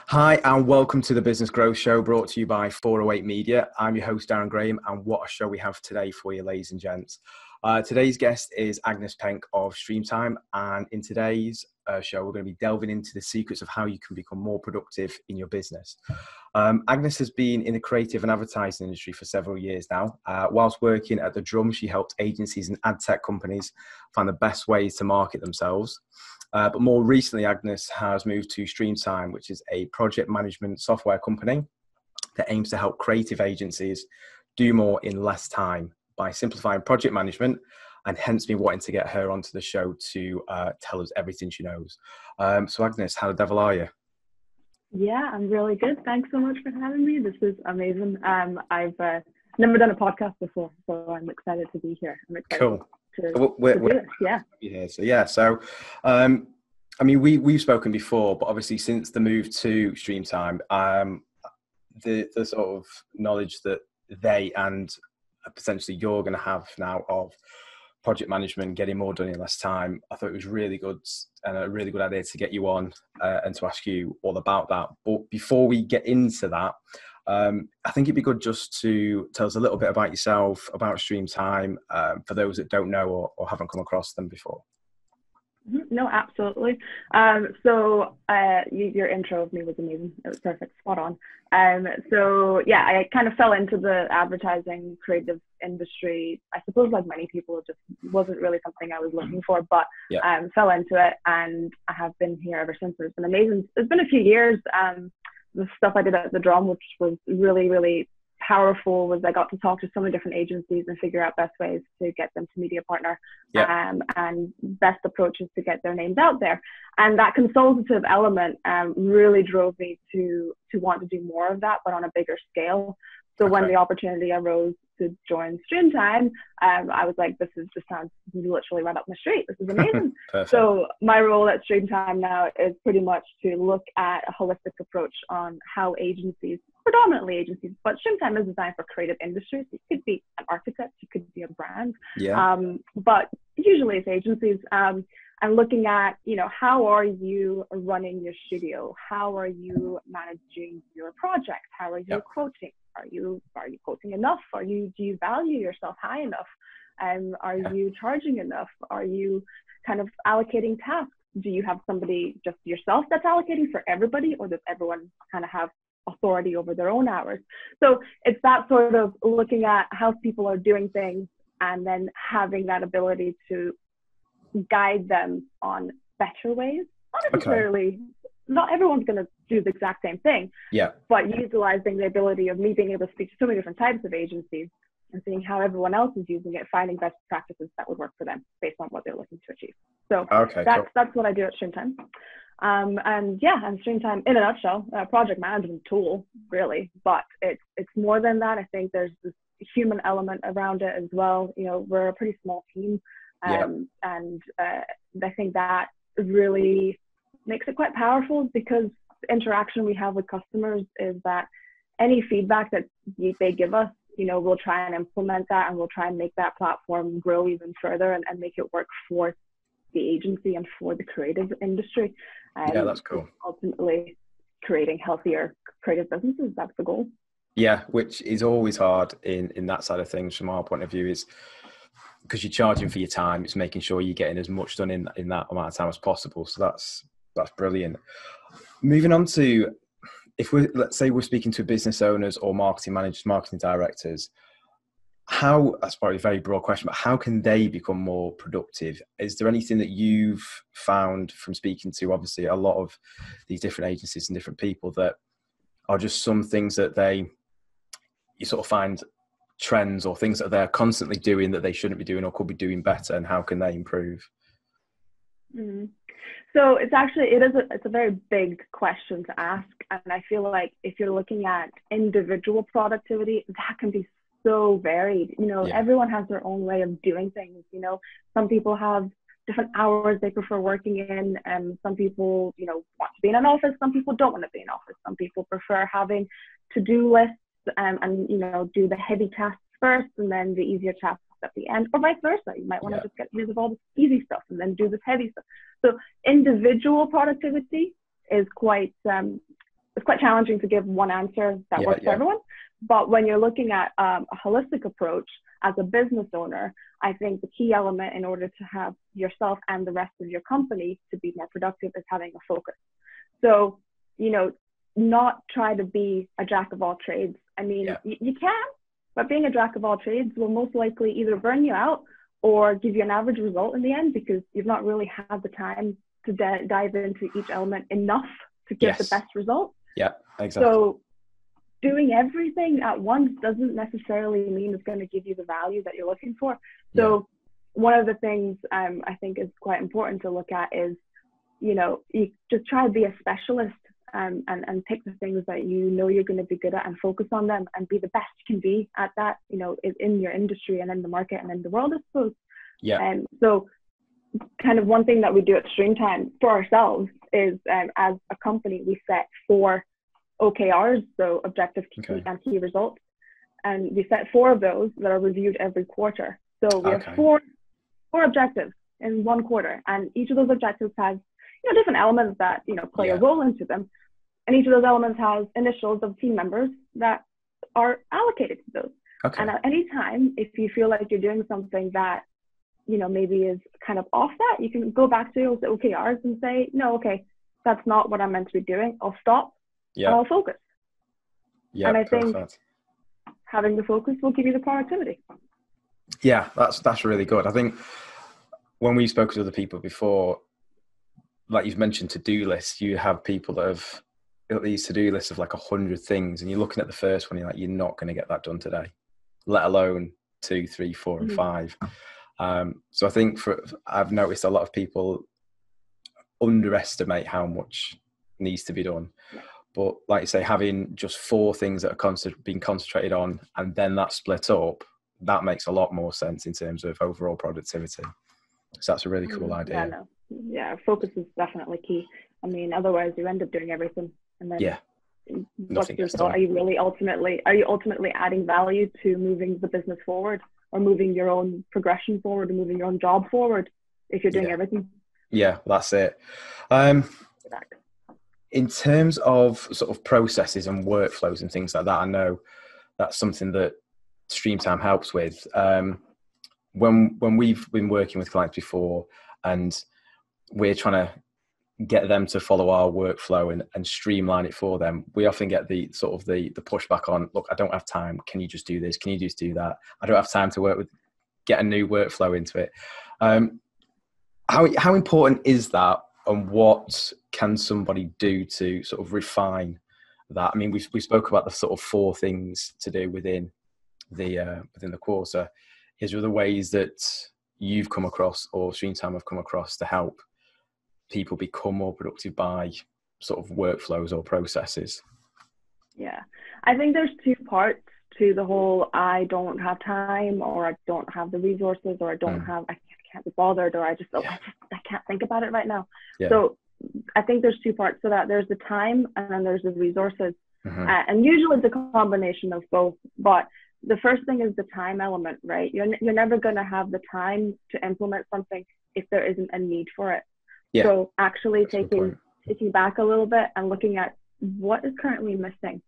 Hi, and welcome to the Business Growth Show brought to you by 408 Media. I'm your host, Darren Graham, and what a show we have today for you, ladies and gents. Today's guest is Agnese Penke of Streamtime, and in today's show, we're going to be delving into the secrets of how you can become more productive in your business. Agnes has been in the creative and advertising industry for several years now. Whilst working at the Drum, she helped agencies and ad tech companies find the best ways to market themselves. But more recently, Agnes has moved to Streamtime, which is a project management software company that aims to help creative agencies do more in less time by simplifying project management, and hence me wanting to get her onto the show to tell us everything she knows. So Agnes, how the devil are you? Yeah, I'm really good. Thanks so much for having me. This is amazing. I've never done a podcast before, so I'm excited to be here. I'm excited. Cool. To do it. Yeah. So I mean, we've spoken before, but obviously since the move to Streamtime, the sort of knowledge that they and potentially you're going to have now of project management, getting more done in less time, I thought it was really good and a really good idea to get you on and to ask you all about that. But before we get into that, I think it'd be good just to tell us a little bit about yourself, about Streamtime, for those that don't know or haven't come across them before. No, absolutely. So your intro of me was amazing. It was perfect, spot on. So yeah, I kind of fell into the advertising creative industry. I suppose like many people, it just wasn't really something I was looking for, but fell into it, and I have been here ever since. It's been amazing. It's been a few years. The stuff I did at the Drum, which was really, really powerful, was I got to talk to so many different agencies and figure out best ways to get them to media partner, and best approaches to get their names out there. And that consultative element really drove me to want to do more of that, but on a bigger scale. So when the opportunity arose to join Streamtime, I was like, this sounds literally right up my street. This is amazing. So my role at Streamtime now is pretty much to look at a holistic approach on how agencies, predominantly agencies, but Streamtime is designed for creative industries. It could be an architect, it could be a brand, but usually it's agencies. And looking at, how are you running your studio? How are you managing your project? How are you quoting? Are you quoting enough? Do you value yourself high enough? Are you charging enough? Are you kind of allocating tasks? Do you have somebody, just yourself, that's allocating for everybody, or does everyone kind of have authority over their own hours? So it's that sort of looking at how people are doing things, and then having that ability to guide them on better ways. Not necessarily, not everyone's going to do the exact same thing, but utilizing the ability of me being able to speak to so many different types of agencies and seeing how everyone else is using it, finding best practices that would work for them based on what they're looking to achieve. So that's what I do at Streamtime. And Streamtime, in a nutshell, a project management tool, really, but it's more than that. I think there's this human element around it as well. We're a pretty small team, and I think that really makes it quite powerful, because the interaction we have with customers is that any feedback that they give us, we'll try and implement that, and we'll try and make that platform grow even further and make it work for the agency and for the creative industry. That's cool. Ultimately creating healthier creative businesses. That's the goal. Yeah, which is always hard in that side of things from our point of view, is because you're charging for your time. It's making sure you're getting as much done in that amount of time as possible. So that's brilliant. Moving on to, let's say we're speaking to business owners or marketing managers, marketing directors, that's probably a very broad question, but how can they become more productive? Is there anything that you've found from speaking to, obviously, a lot of these different agencies and different people, that are just some things that you sort of find trends or things that they're constantly doing that they shouldn't be doing or could be doing better, and how can they improve? So it's a very big question to ask, and I feel like if you're looking at individual productivity, that can be so varied. Everyone has their own way of doing things. Some people have different hours they prefer working in, and some people want to be in an office, some people don't want to be in an office, some people prefer having to-do lists and do the heavy tasks first and then the easier tasks at the end, or vice versa. You might want to just get rid of all the easy stuff and then do this heavy stuff. So individual productivity is quite it's quite challenging to give one answer that works for everyone. But when you're looking at a holistic approach as a business owner, I think the key element in order to have yourself and the rest of your company to be more productive is having a focus. So, you know, not try to be a jack of all trades. I mean, you can, but being a jack of all trades will most likely either burn you out or give you an average result in the end, because you've not really had the time to dive into each element enough to get the best result. Yeah, exactly. So doing everything at once doesn't necessarily mean it's going to give you the value that you're looking for. So one of the things I think is quite important to look at is, you know, you just try to be a specialist and pick the things that you know you're going to be good at and focus on them and be the best you can be at that, you know, in your industry and in the market and in the world, I suppose. And so kind of one thing that we do at Streamtime for ourselves is as a company, we set 4 OKRs, so objective, key, and key results. And we set 4 of those that are reviewed every quarter. So we have 4 objectives in one quarter, and each of those objectives has, you know, different elements that, you know, play a role into them. And each of those elements has initials of team members that are allocated to those. And at any time, if you feel like you're doing something that, you know, maybe is kind of off that, you can go back to the OKRs and say, no, okay, that's not what I'm meant to be doing. I'll stop and I'll focus. And I think having the focus will give you the productivity. Yeah, that's really good. I think when we spoke to other people before, like you've mentioned to-do lists, you have people that have these to-do lists of like 100 things, and you're looking at the first one, you're like, you're not going to get that done today, let alone 2, 3, 4, and 5. So I think I've noticed a lot of people underestimate how much needs to be done. But like you say, having just 4 things that are being concentrated on, and then that split up, that makes a lot more sense in terms of overall productivity. So that's a really cool idea. Focus is definitely key. I mean, otherwise you end up doing everything, and then nothing gets done. Are you ultimately adding value to moving the business forward, or moving your own progression forward, or moving your own job forward if you're doing everything? Yeah, that's it. In terms of sort of processes and workflows and things like that, I know that's something that Streamtime helps with. When we've been working with clients before and we're trying to get them to follow our workflow and streamline it for them, we often get the pushback on, look, I don't have time. Can you just do this? Can you just do that? I don't have time to get a new workflow into it. How important is that, and what can somebody do to sort of refine that? I mean, we spoke about the sort of 4 things to do within the quarter. Is there other ways that you've come across or Streamtime have come across to help people become more productive by sort of workflows or processes? Yeah, I think there's 2 parts to the whole I don't have time, or I don't have the resources, or I can't be bothered, or I can't think about it right now. So I think there's 2 parts to that. There's the time, and then there's the resources. And usually it's a combination of both. But the first thing is the time element, right? You're never going to have the time to implement something if there isn't a need for it. So actually taking back a little bit and looking at what is currently missing,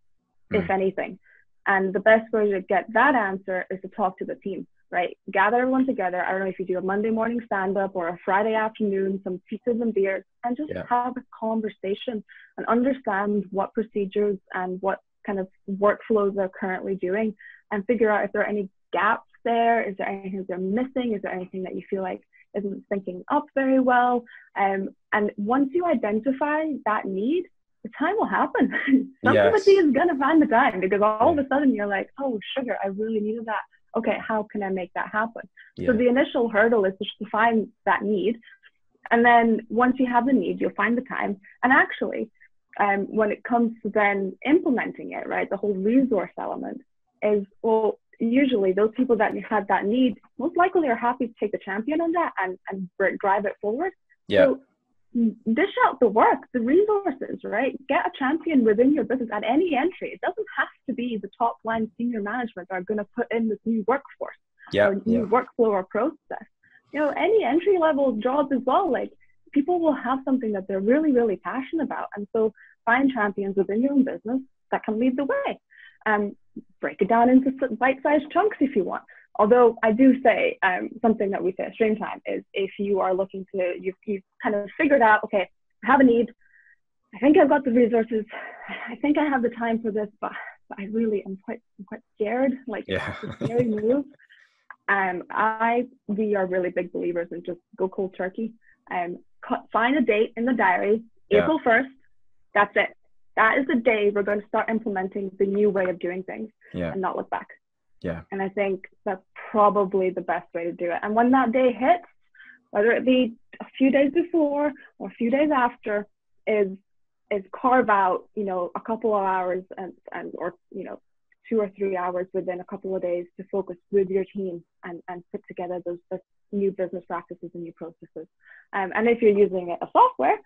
if anything. And the best way to get that answer is to talk to the team, right? Gather everyone together. I don't know if you do a Monday morning stand-up or a Friday afternoon, some pizzas and beers, and just have a conversation and understand what procedures and what kind of workflows they're currently doing, and figure out if there are any gaps there. Is there anything they're missing? Is there anything that you feel like isn't syncing up very well? And once you identify that need, the time will happen. Somebody is going to find the time, because all of a sudden you're like, oh, sugar, I really needed that. Okay, how can I make that happen? So the initial hurdle is just to find that need. And then once you have the need, you'll find the time. And actually, when it comes to then implementing it, right, the whole resource element is, well, usually those people that had that need most likely are happy to take the champion on that and drive it forward. So dish out the work, the resources, right? Get a champion within your business at any entry. It doesn't have to be the top line senior management that are going to put in this new workforce or new workflow or process. You know, any entry level jobs as well, like people will have something that they're really, really passionate about. And so find champions within your own business that can lead the way. Break it down into bite-sized chunks if you want. Although I do say something that we say at Streamtime is, if you are looking to, you've kind of figured out, okay, I have a need. I think I've got the resources. I think I have the time for this, but I really am quite scared. Like, it's a scary move. We are really big believers in just go cold turkey. Find a date in the diary, April 1st. That's it. That is the day we're going to start implementing the new way of doing things and not look back. Yeah. And I think that's probably the best way to do it. And when that day hits, whether it be a few days before or a few days after, is carve out, a couple of hours or 2 or 3 hours within a couple of days to focus with your team and put together those new business practices and new processes. And if you're using a software,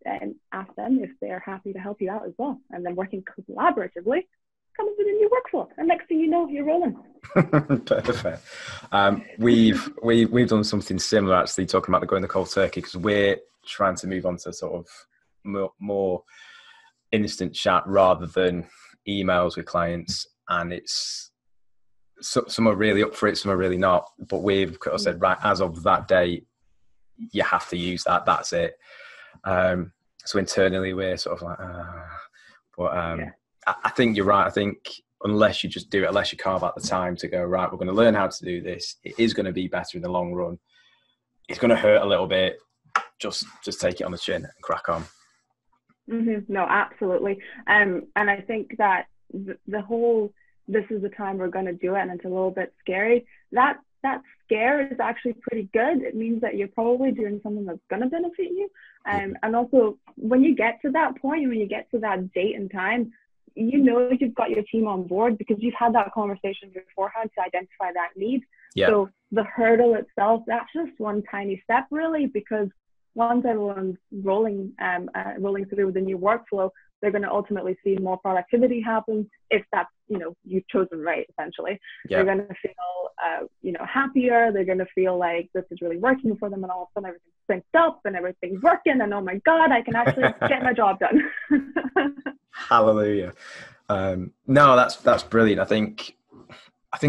then ask them if they're happy to help you out as well. And then working collaboratively, come up with a new workflow. And next thing you know, you're rolling. Perfect. We've done something similar, actually, talking about going the cold turkey, because we're trying to move on to sort of more instant chat rather than emails with clients. And it's some are really up for it, some are really not. But we've kind of said, right, as of that day, you have to use that. That's it. So internally, we're sort of like, I think you're right. I think unless you just do it, unless you carve out the time to go, right, we're going to learn how to do this. It is going to be better in the long run. It's going to hurt a little bit. Just take it on the chin and crack on. Mm-hmm. No, absolutely. And I think that the whole, this is the time we're going to do it, and it's a little bit scary. That scare is actually pretty good. It means that you're probably doing something that's going to benefit you. And also, when you get to that point, when you get to that date and time, you've got your team on board because you've had that conversation beforehand to identify that need. Yeah. So the hurdle itself, that's just one tiny step, really, because once everyone's rolling through with the new workflow, they're going to ultimately see more productivity happen if that's, you've chosen right, essentially. Yeah. They're going to feel, happier. They're going to feel like this is really working for them, and all of a sudden everything's synced up and everything's working, and oh my God, I can actually get my job done. Hallelujah. No, that's brilliant. I think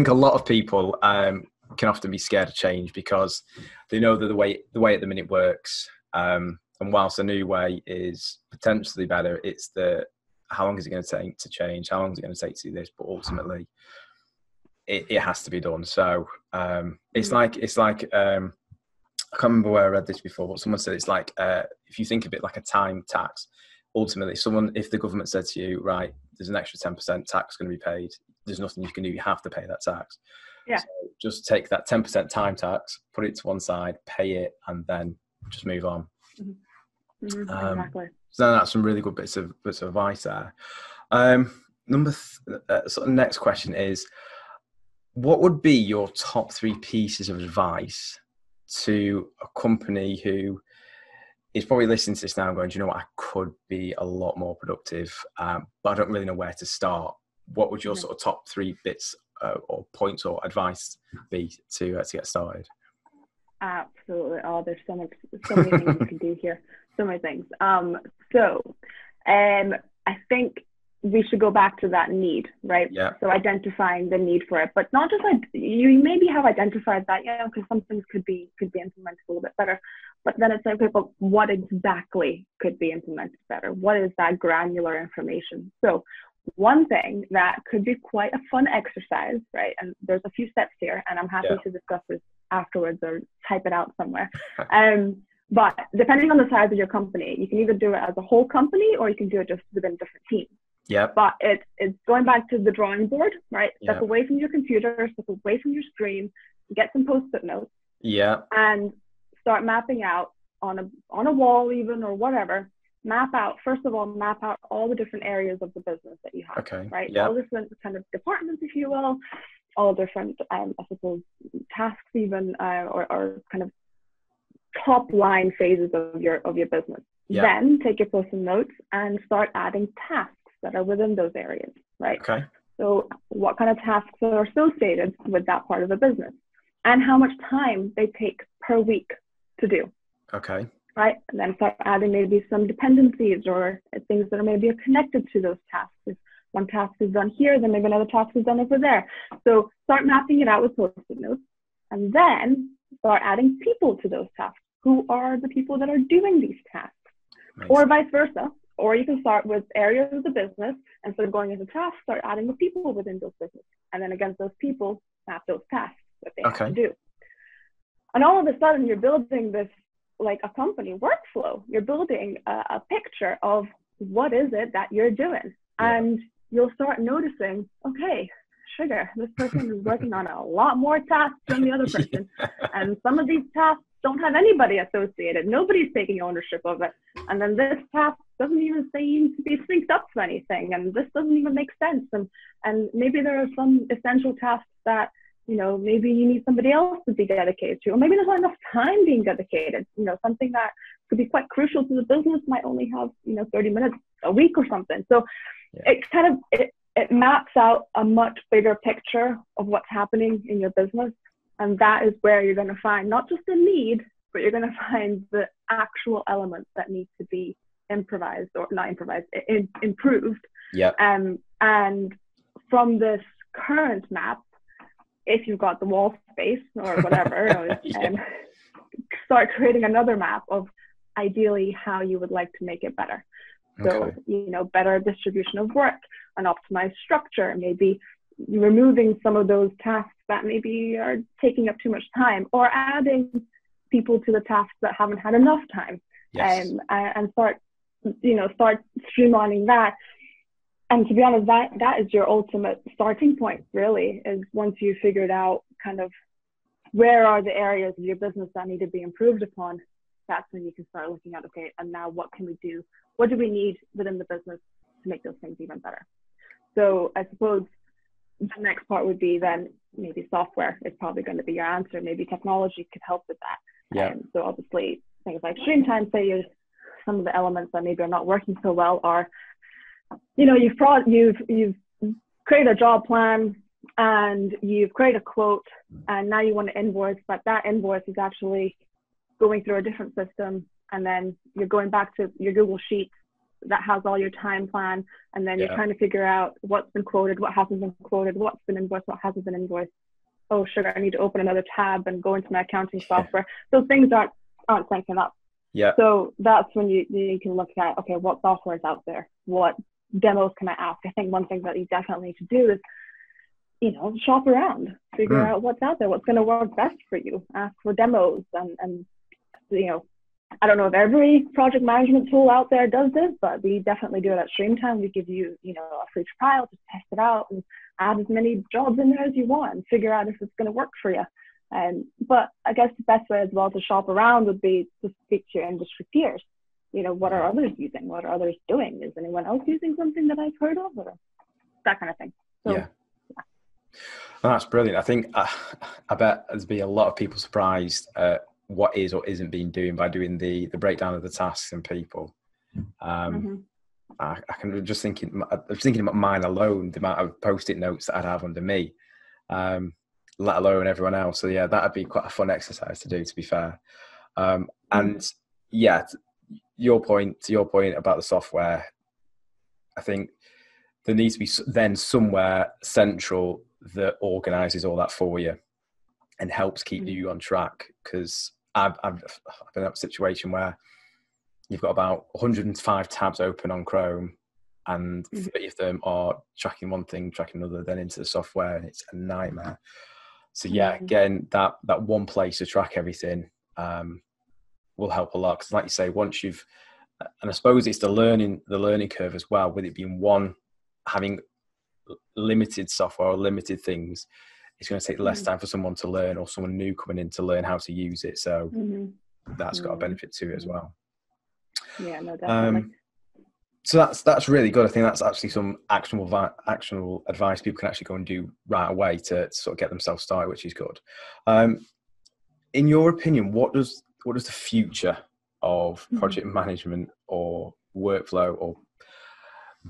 a lot of people can often be scared of change because they know that the way at the minute works. And whilst the new way is potentially better, it's how long is it going to take to change? How long is it going to take to do this? But ultimately, it has to be done. So it's like I can't remember where I read this before, but someone said it's like if you think of it like a time tax. Ultimately, if the government said to you, right, there's an extra 10% tax going to be paid, there's nothing you can do. You have to pay that tax. Yeah. So just take that 10% time tax, put it to one side, pay it, and then just move on. Mm-hmm. Exactly. So that's some really good bits of advice there. Next question is, what would be your top 3 pieces of advice to a company who is probably listening to this now and going, do you know what, I could be a lot more productive, but I don't really know where to start? What would your sort of top 3 bits or points or advice be to get started? Absolutely. Oh, there's so many things you can do here. So many things. I think we should go back to that need, right? Yeah. So identifying the need for it, but not just like you maybe have identified that, because some things could be implemented a little bit better. But then it's like, okay, but what exactly could be implemented better? What is that granular information? So one thing that could be quite a fun exercise, right? And there's a few steps here, and I'm happy to discuss this afterwards or type it out somewhere. But depending on the size of your company, you can either do it as a whole company or you can do it just within different teams. Yeah. But it's going back to the drawing board, right? Yep. Step away from your computer, step away from your screen, get some post-it notes. Yeah. And start mapping out on a wall even or whatever. First of all, map out all the different areas of the business that you have. Okay. Right? Yep. All different kind of departments, if you will, all different, I suppose, tasks even, or kind of top line phases of your business. Yep. Then take your post-it notes and start adding tasks that are within those areas, right? Okay. So what kind of tasks are associated with that part of the business and how much time they take per week to do. Okay. right? And then start adding maybe some dependencies or things that are maybe connected to those tasks. If one task is done here, then maybe another task is done over there. So start mapping it out with post-it notes, and then start adding people to those tasks. Who are the people that are doing these tasks? Nice. Or vice versa. Or you can start with areas of the business, and instead of going into tasks, start adding the people within those business. And then against those people, map those tasks that they have to do. And all of a sudden, you're building this like a company workflow. You're building a picture of what is it that you're doing. Yeah. And you'll start noticing, okay, sugar, this person is working on a lot more tasks than the other person. And some of these tasks don't have anybody associated. Nobody's taking ownership of it. And then this task doesn't even seem to be synced up to anything. And this doesn't even make sense. And maybe there are some essential tasks that, you know, maybe you need somebody else to be dedicated to, or maybe there's not enough time being dedicated. You know, something that could be quite crucial to the business might only have, 30 minutes a week or something. So it kind of, it maps out a much bigger picture of what's happening in your business. And that is where you're going to find not just the need, but you're going to find the actual elements that need to be improved. Yeah. And from this current map, if you've got the wall space or whatever, start creating another map of ideally how you would like to make it better. So, better distribution of work, an optimized structure, maybe removing some of those tasks that maybe are taking up too much time, or adding people to the tasks that haven't had enough time. Yes. And start streamlining that. And to be honest, that is your ultimate starting point, really, is once you figured out kind of where are the areas of your business that need to be improved upon, that's when you can start looking at, okay, and now what can we do? What do we need within the business to make those things even better? So I suppose the next part would be then maybe software is probably going to be your answer. Maybe technology could help with that. Yeah. So obviously things like Streamtime, say some of the elements that maybe are not working so well are, you've created a job plan and you've created a quote, and now you want to invoice, but that invoice is actually going through a different system, and then you're going back to your Google Sheet that has all your time plan, and then you're trying to figure out what's been quoted, what hasn't been quoted, what's been invoiced, what hasn't been invoiced. Oh, sugar, I need to open another tab and go into my accounting software. Those things aren't syncing up. Yeah. So that's when you can look at, okay, what software is out there? What demos can I ask? I think one thing that you definitely need to do is, shop around, figure out what's out there, what's going to work best for you. Ask for demos and I don't know if every project management tool out there does this, but we definitely do it at Streamtime. We give you, a free trial to test it out and add as many jobs in there as you want and figure out if it's going to work for you. But I guess the best way as well to shop around would be to speak to your industry peers. What are others using? What are others doing? Is anyone else using something that I've heard of, or that kind of thing? So, yeah. Oh, that's brilliant. I think I bet there's be a lot of people surprised at what is or isn't being doing by doing the breakdown of the tasks and people. I can just thinking about mine alone, the amount of post-it notes that I'd have under me, let alone everyone else. So yeah, that'd be quite a fun exercise to do, to be fair. And yeah, to your point about the software, I think there needs to be then somewhere central that organizes all that for you and helps keep you on track. Because I've been in a situation where you've got about 105 tabs open on Chrome, and 30 of them are tracking one thing, tracking another, then into the software, and it's a nightmare. So yeah, again, that one place to track everything will help a lot. Because like you say, once you've, and I suppose it's the learning curve as well, with it being having limited software or limited things, it's going to take less time for someone to learn, or someone new coming in to learn how to use it. So that's got a benefit to it as well. Yeah, no, definitely. So that's really good. I think that's actually some actionable advice people can actually go and do right away to sort of get themselves started, which is good. In your opinion, what does the future of project management or workflow or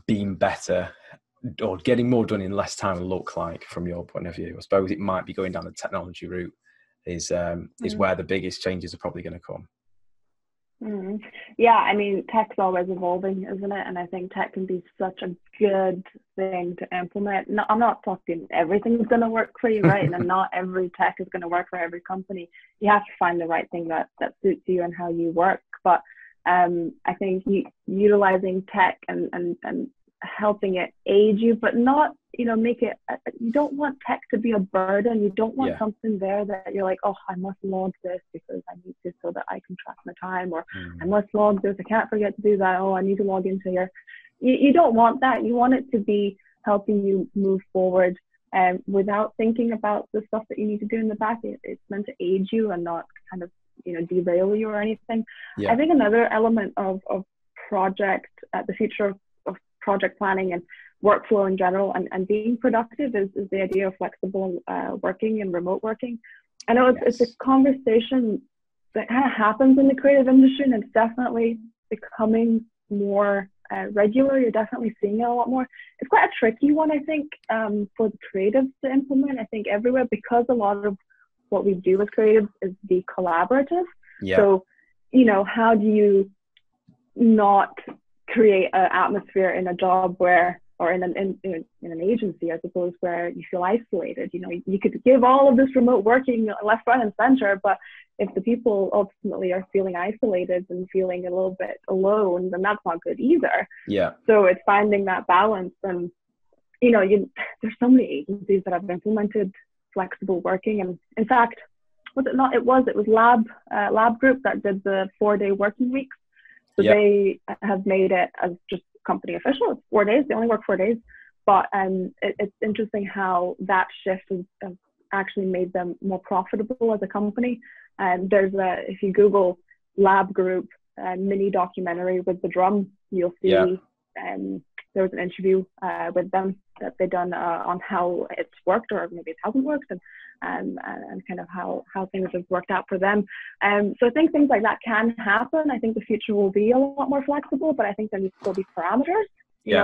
being better or getting more done in less time look like from your point of view? I suppose it might be going down the technology route is where the biggest changes are probably going to come. Mm. Yeah, I mean, tech's always evolving, isn't it? And I think tech can be such a good thing to implement. No, I'm not talking everything's going to work for you, right? And not every tech is going to work for every company. You have to find the right thing that suits you and how you work. But I think utilizing tech and helping it aid you, but not, make it, you don't want tech to be a burden. You don't want something there that you're like, oh, I must log this because I need to so that I can track my time, or I must log this, I can't forget to do that, oh, I need to log into here. You don't want that. You want it to be helping you move forward without thinking about the stuff that you need to do in the back. It's meant to aid you and not kind of, derail you or anything. I think another element of project, the future of project planning and workflow in general and being productive is the idea of flexible working and remote working. I know it's a conversation that kind of happens in the creative industry, and it's definitely becoming more regular. You're definitely seeing it a lot more. It's quite a tricky one, I think, for the creatives to implement, I think, everywhere, because a lot of what we do with creatives is be collaborative. So, how do you not create an atmosphere in a job where, or in an agency, I suppose, where you feel isolated? You could give all of this remote working left, right, and center, but if the people ultimately are feeling isolated and feeling a little bit alone, then that's not good either. So it's finding that balance. And there's so many agencies that have implemented flexible working, and in fact, it was Lab Group that did the 4-day working weeks. So they have made it as just company official. It's 4 days. They only work 4 days. But it's interesting how that shift has actually made them more profitable as a company. And if you Google Lab Group mini documentary with the drum, you'll see there was an interview with them that they've done on how it's worked, or maybe it hasn't worked, and kind of how things have worked out for them. So I think things like that can happen. I think the future will be a lot more flexible, but I think there needs to still be parameters,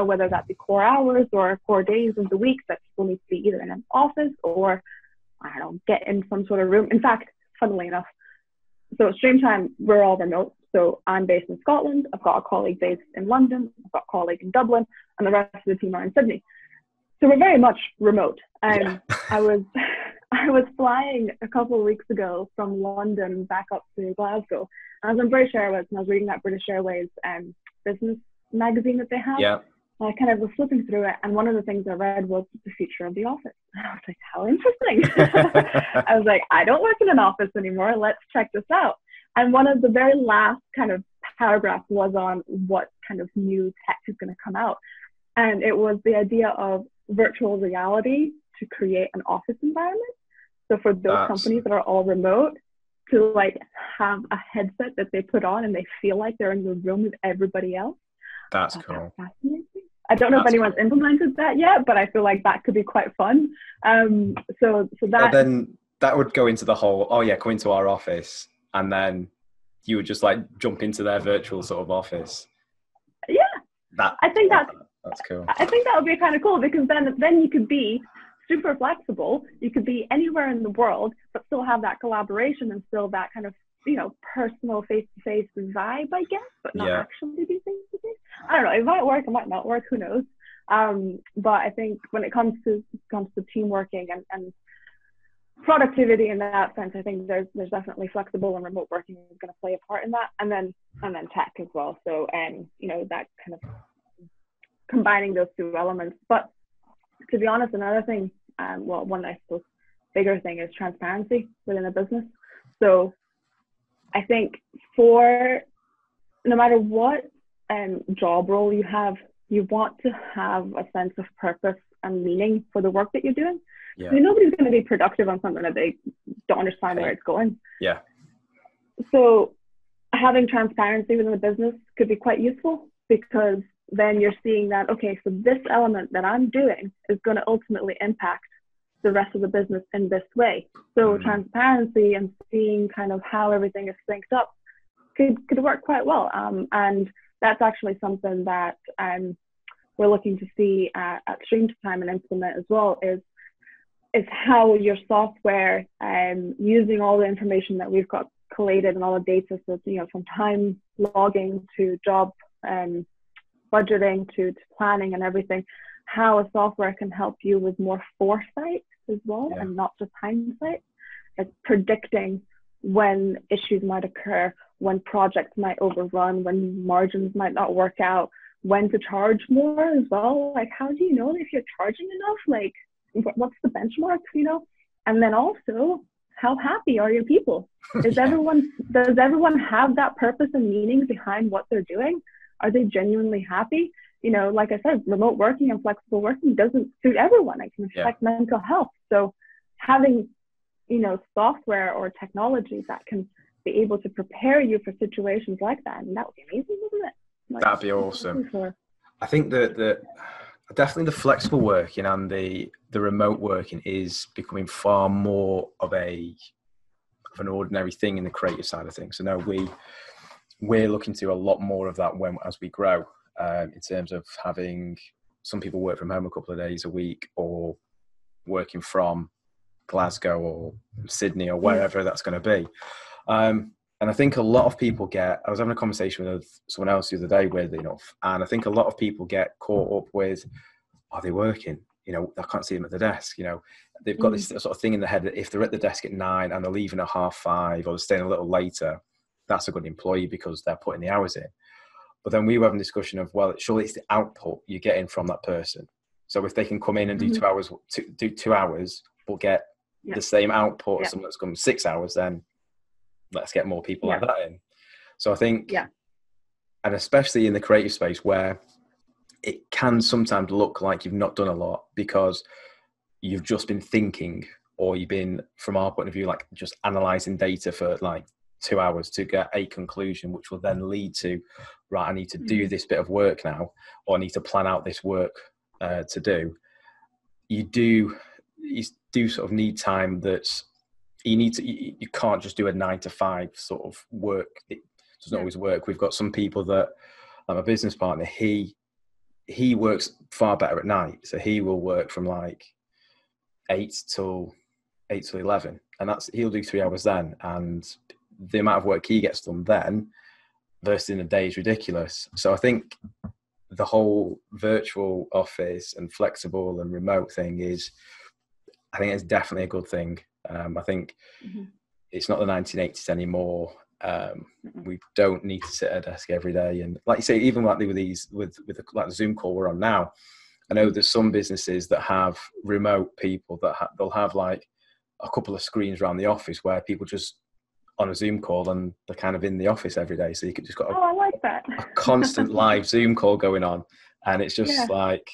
whether that be core hours or core days of the week, that people need to be either in an office or, I don't know, get in some sort of room. In fact, funnily enough, so at Streamtime, we're all remote. So I'm based in Scotland. I've got a colleague based in London. I've got a colleague in Dublin, and the rest of the team are in Sydney. So we're very much remote. I was flying a couple of weeks ago from London back up to Glasgow. I was on British Airways, and I was reading that British Airways business magazine that they have. And I kind of was flipping through it, and one of the things I read was the future of the office. And I was like, how interesting. I was like, I don't work in an office anymore. Let's check this out. And one of the very last kind of paragraphs was on what kind of new tech is going to come out. And it was the idea of virtual reality to create an office environment. So for those companies that are all remote, to like have a headset that they put on and they feel like they're in the room with everybody else. That's cool. That's fascinating. I don't know if anyone's implemented that yet, but I feel like that could be quite fun. So that then that would go into the whole, come into our office, and then you would just like jump into their virtual sort of office. I think that's cool. I think that would be kind of cool, because then you could be super flexible. You could be anywhere in the world, but still have that collaboration and still that kind of, personal face-to-face vibe, I guess, but not actually be face-to-face. I don't know. It might work, it might not work, who knows? But I think when it comes to team working and productivity in that sense, I think there's definitely flexible and remote working is going to play a part in that, and then tech as well. So that kind of combining those two elements. But to be honest, another thing, one I suppose bigger thing is transparency within a business. So I think for no matter what job role you have, you want to have a sense of purpose and meaning for the work that you're doing. I mean, nobody's going to be productive on something that they don't understand where it's going. So having transparency within the business could be quite useful, because then you're seeing that, okay, so this element that I'm doing is going to ultimately impact the rest of the business in this way. So transparency and seeing kind of how everything is synced up could work quite well. And that's actually something that we're looking to see at Streamtime and implement as well, is how your software, using all the information that we've got collated and all the data, so from time logging to job budgeting to planning and everything, how a software can help you with more foresight as well, and not just hindsight, like predicting when issues might occur, when projects might overrun, when margins might not work out, when to charge more as well. Like, how do you know if you're charging enough? Like, what's the benchmarks, And then also, how happy are your people? Does everyone have that purpose and meaning behind what they're doing? Are they genuinely happy? Like I said, remote working and flexible working doesn't suit everyone. It can affect mental health. So having, software or technology that can be able to prepare you for situations like that, and that would be amazing, wouldn't it? Like, that'd be awesome. I think that definitely the flexible working and the remote working is becoming far more of an ordinary thing in the creative side of things. So no, we're looking to do a lot more of that as we grow, in terms of having some people work from home a couple of days a week, or working from Glasgow or Sydney or wherever that's going to be. And I think a lot of people I was having a conversation with someone else the other day, weirdly enough, and I think a lot of people get caught up with, are they working? I can't see them at the desk. They've got this sort of thing in their head that if they're at the desk at 9 and they're leaving at 5:30, or they're staying a little later, that's a good employee because they're putting the hours in. But then we were having a discussion of, well, surely it's the output you're getting from that person. So if they can come in and do 2 hours, but get the same output as someone that's come 6 hours, then let's get more people like that in. So I think, and especially in the creative space where it can sometimes look like you've not done a lot because you've just been thinking, or you've been, from our point of view, like just analyzing data for like 2 hours to get a conclusion, which will then lead to, right, I need to do this bit of work now, or I need to plan out this work to do. You do sort of need time you can't just do a 9 to 5 sort of work. It doesn't always work. We've got some people that, like my business partner, he works far better at night. So he will work from like 8 till 11, and he'll do 3 hours then. And the amount of work he gets done then versus in a day is ridiculous. So I think the whole virtual office and flexible and remote thing is definitely a good thing. I think it's not the 1980s anymore. We don't need to sit at a desk every day. And like you say, even like with the Zoom call we're on now, I know there's some businesses that have remote people that they'll have like a couple of screens around the office where people just on a Zoom call and they're kind of in the office every day. So you could just got I like that. a constant live Zoom call going on. And it's just like,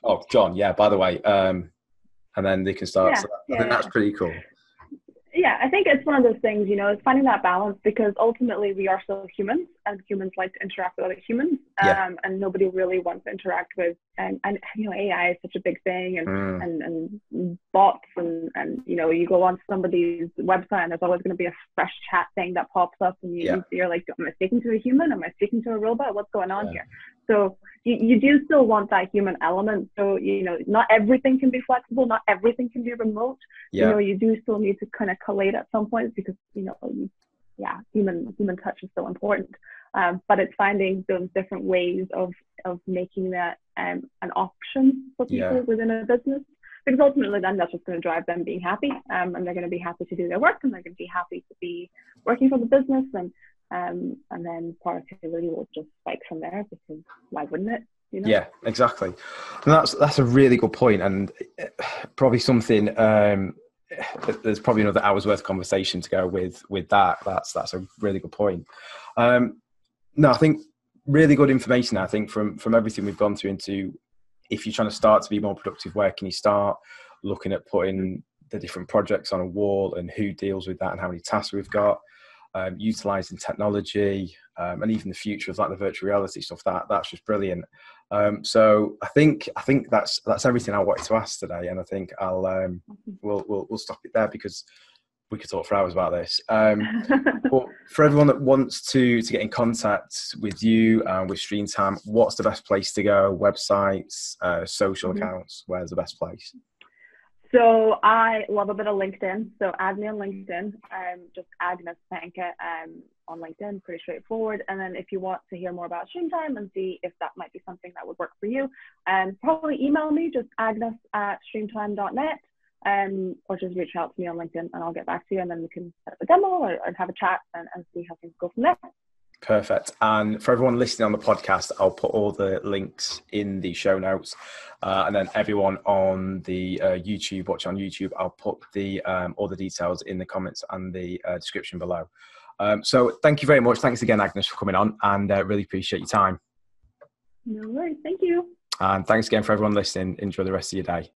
oh, John, by the way, and then they can start. So I think that's pretty cool. Yeah, I think it's one of those things, it's finding that balance, because ultimately we are still humans, and humans like to interact with other humans, and nobody really wants to interact with, and AI is such a big thing, and bots, and you go on somebody's website and there's always going to be a fresh chat thing that pops up, and you're like, am I speaking to a human? Am I speaking to a robot? What's going on here? So you do still want that human element. So, not everything can be flexible. Not everything can be remote. You do still need to kind of collate at some point, because, human touch is so important. But it's finding those different ways of making that an option for people within a business. Because ultimately then that's just going to drive them being happy, and they're going to be happy to do their work, and they're going to be happy to be working for the business, and then productivity will just spike from there, because why wouldn't it? Yeah, exactly. And that's a really good point, and probably something there's probably another hour's worth of conversation to go with that. That's a really good point. No, I think really good information. I think from everything we've gone through into, if you're trying to start to be more productive, where can you start? Looking at putting the different projects on a wall and who deals with that and how many tasks we've got, utilizing technology, and even the future of like the virtual reality stuff. That's just brilliant. So I think that's everything I wanted to ask today, and I think we'll stop it there, because we could talk for hours about this. But for everyone that wants to get in contact with you, with Streamtime, what's the best place to go? Websites, social accounts, where's the best place? So I love a bit of LinkedIn. So add me on LinkedIn. Just Agnese Penke on LinkedIn. Pretty straightforward. And then if you want to hear more about Streamtime and see if that might be something that would work for you, probably email me, just agnes@streamtime.net. Or just reach out to me on LinkedIn and I'll get back to you, and then we can set up a demo or have a chat and see how things go from there. Perfect. And for everyone listening on the podcast, I'll put all the links in the show notes. And then everyone on the YouTube, watching on YouTube, I'll put the all the details in the comments and the description below. So thank you very much. Thanks again, Agnes, for coming on, and really appreciate your time. No worries. Thank you. And thanks again for everyone listening. Enjoy the rest of your day.